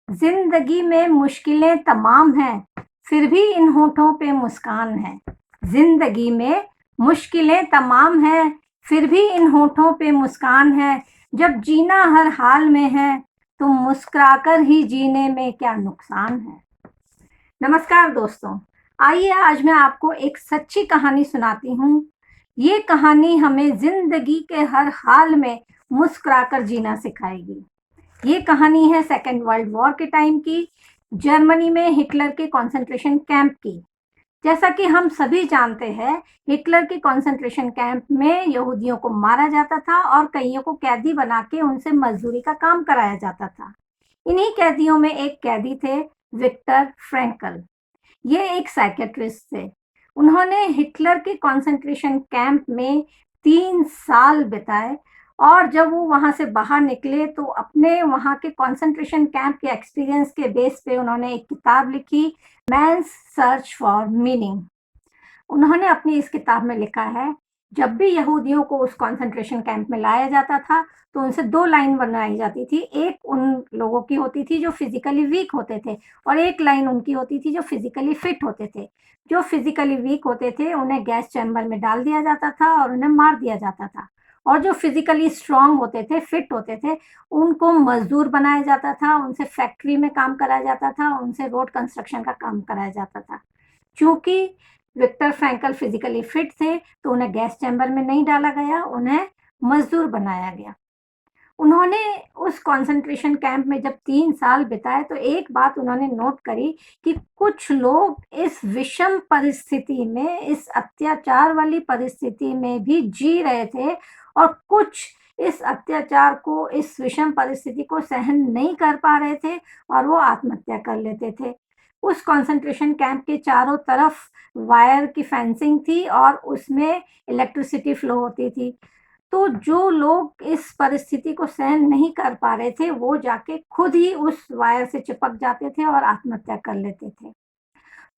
जिंदगी में मुश्किलें तमाम हैं, फिर भी इन होठों पे मुस्कान है। जिंदगी में मुश्किलें तमाम हैं, फिर भी इन होठों पे मुस्कान है। जब जीना हर हाल में है, तो मुस्कुराकर ही जीने में क्या नुकसान है। नमस्कार दोस्तों, आइए आज मैं आपको एक सच्ची कहानी सुनाती हूँ। ये कहानी हमें जिंदगी के हर हाल में मुस्कुराकर जीना सिखाएगी। ये कहानी है सेकेंड वर्ल्ड वॉर के टाइम की, जर्मनी में हिटलर के कंसंट्रेशन कैंप की। जैसा कि हम सभी जानते हैं, हिटलर के कंसंट्रेशन कैंप में यहूदियों को मारा जाता था और कईयों को कैदी बना के उनसे मजदूरी का काम कराया जाता था। इन्हीं कैदियों में एक कैदी थे विक्टर फ्रैंकल। ये एक साइकेट्रिस्ट थे। उन्होंने हिटलर के कंसंट्रेशन कैंप में 3 साल बिताए और जब वो वहां से बाहर निकले तो अपने वहां के कंसंट्रेशन कैंप के एक्सपीरियंस के बेस पे उन्होंने एक किताब लिखी, मैन्स सर्च फॉर मीनिंग। उन्होंने अपनी इस किताब में लिखा है, जब भी यहूदियों को उस कंसंट्रेशन कैंप में लाया जाता था तो उनसे 2 लाइन बनाई जाती थी। एक उन लोगों की होती थी जो फिजिकली वीक होते थे और एक लाइन उनकी होती थी जो फिजिकली फिट होते थे। जो फिजिकली वीक होते थे उन्हें गैस चैम्बर में डाल दिया जाता था और उन्हें मार दिया जाता था, और जो फिजिकली स्ट्रांग होते थे, फिट होते थे, उनको मजदूर बनाया जाता था, उनसे फैक्ट्री में काम कराया जाता था, उनसे रोड कंस्ट्रक्शन का काम कराया जाता था। चूंकि विक्टर फ्रैंकल फिजिकली फिट थे तो उन्हें गैस चैम्बर में नहीं डाला गया, उन्हें मजदूर बनाया गया। उन्होंने उस कंसंट्रेशन कैंप में जब 3 साल बिताए तो एक बात उन्होंने नोट करी कि कुछ लोग इस विषम परिस्थिति में, इस अत्याचार वाली परिस्थिति में भी जी रहे थे और कुछ इस अत्याचार को, इस विषम परिस्थिति को सहन नहीं कर पा रहे थे और वो आत्महत्या कर लेते थे। उस कंसंट्रेशन कैंप के चारों तरफ वायर की फेंसिंग थी और उसमें इलेक्ट्रिसिटी फ्लो होती थी। तो जो लोग इस परिस्थिति को सहन नहीं कर पा रहे थे, वो जाके खुद ही उस वायर से चिपक जाते थे और आत्महत्या कर लेते थे।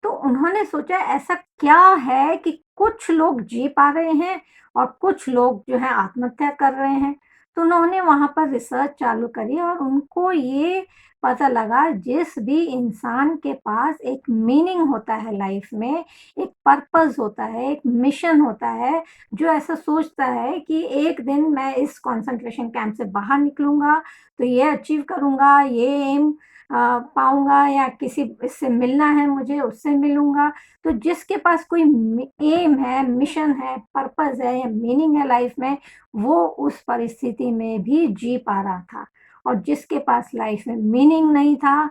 तो उन्होंने सोचा ऐसा क्या है कि कुछ लोग जी पा रहे हैं और कुछ लोग जो है आत्महत्या कर रहे हैं। तो उन्होंने वहां पर रिसर्च चालू करी और उनको ये पता लगा, जिस भी इंसान के पास एक मीनिंग होता है लाइफ में, एक पर्पस होता है, एक मिशन होता है, जो ऐसा सोचता है कि एक दिन मैं इस कंसंट्रेशन कैंप से बाहर निकलूंगा तो ये अचीव करूंगा, ये एम पाऊँगा, या किसी इससे मिलना है मुझे, उससे मिलूँगा। तो जिसके पास कोई एम है, मिशन है, पर्पस है या मीनिंग है लाइफ में, वो उस परिस्थिति में भी जी पा रहा था। और जिसके पास लाइफ में मीनिंग नहीं था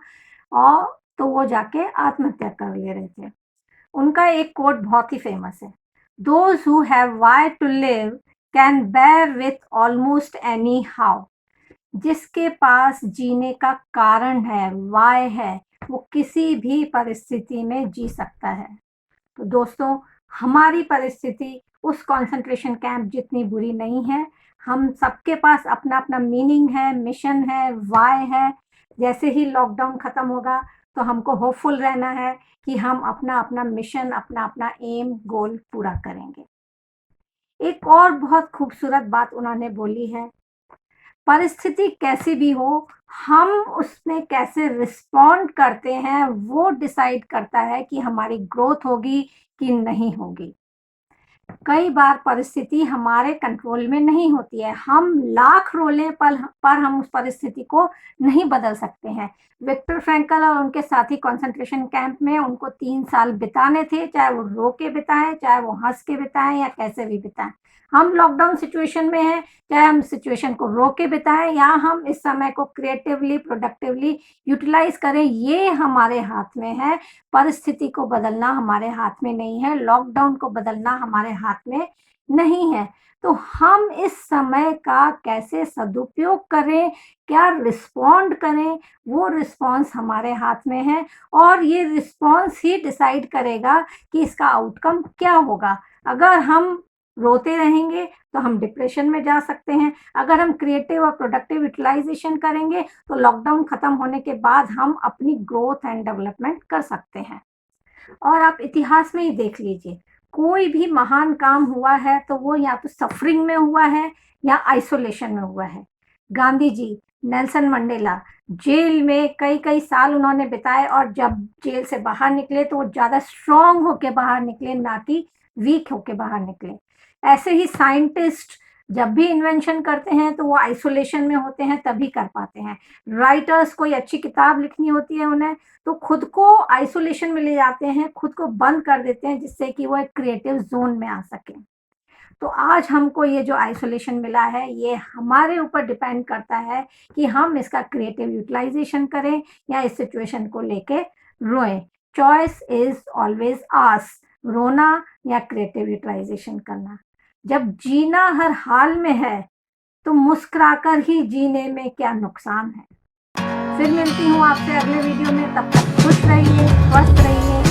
और तो वो जाके आत्महत्या कर ले रहे थे। उनका एक कोट बहुत ही फेमस है, those who have why to live can bear with almost any how. जिसके पास जीने का कारण है, वाय है, वो किसी भी परिस्थिति में जी सकता है। तो दोस्तों, हमारी परिस्थिति उस कंसंट्रेशन कैंप जितनी बुरी नहीं है। हम सबके पास अपना अपना मीनिंग है, मिशन है, वाय है। जैसे ही लॉकडाउन खत्म होगा तो हमको होपफुल रहना है कि हम अपना अपना मिशन, अपना अपना एम, गोल पूरा करेंगे। एक और बहुत खूबसूरत बात उन्होंने बोली है, परिस्थिति कैसी भी हो, हम उसमें कैसे रिस्पॉन्ड करते हैं वो डिसाइड करता है कि हमारी ग्रोथ होगी कि नहीं होगी। कई बार परिस्थिति हमारे कंट्रोल में नहीं होती है, हम लाख रोलें पर हम उस परिस्थिति को नहीं बदल सकते हैं। विक्टर फ्रैंकल और उनके साथी कंसंट्रेशन कैंप में उनको 3 साल बिताने थे, चाहे वो रो के बिताएं, चाहे वो हंस के बिताएं या कैसे भी बिताएं। हम लॉकडाउन सिचुएशन में हैं, चाहे हम सिचुएशन को रो के बिताएं या हम इस समय को क्रिएटिवली, प्रोडक्टिवली यूटिलाइज करें, ये हमारे हाथ में है। परिस्थिति को बदलना हमारे हाथ में नहीं है, लॉकडाउन को बदलना हमारे हाथ में नहीं है। तो हम इस समय का कैसे सदुपयोग करें, क्या रिस्पॉन्ड करें, वो रिस्पॉन्स हमारे हाथ में है और ये रिस्पॉन्स ही डिसाइड करेगा कि इसका आउटकम क्या होगा। अगर हम रोते रहेंगे तो हम डिप्रेशन में जा सकते हैं, अगर हम क्रिएटिव और प्रोडक्टिव यूटिलाइजेशन करेंगे तो लॉकडाउन खत्म होने के बाद हम अपनी ग्रोथ एंड डेवलपमेंट कर सकते हैं। और आप इतिहास में ही देख लीजिए, कोई भी महान काम हुआ है तो वो या तो सफरिंग में हुआ है या आइसोलेशन में हुआ है। Gandhi ji Nelson Mandela jail में कई कई साल उन्होंने बिताए और जब जेल से बाहर निकले तो वो ज़्यादा स्ट्रांग होके बाहर निकले, ना कि वीक होके बाहर निकले। ऐसे ही साइंटिस्ट जब भी इन्वेंशन करते हैं तो वो आइसोलेशन में होते हैं तभी कर पाते हैं। राइटर्स कोई अच्छी किताब लिखनी होती है उन्हें तो खुद को आइसोलेशन में ले जाते हैं, खुद को बंद कर देते हैं जिससे कि वो एक क्रिएटिव जोन में आ सके। तो आज हमको ये जो आइसोलेशन मिला है ये हमारे ऊपर डिपेंड करता है कि हम इसका क्रिएटिव यूटिलाइजेशन करें या इस सिचुएशन को लेके रोएं। चॉइस इज ऑलवेज आस, रोना या क्रिएटिव यूटिलाइजेशन करना। जब जीना हर हाल में है तो मुस्कुराकर ही जीने में क्या नुकसान है। फिर मिलती हूँ आपसे अगले वीडियो में, तब तक खुश रहिए, स्वस्थ रहिए।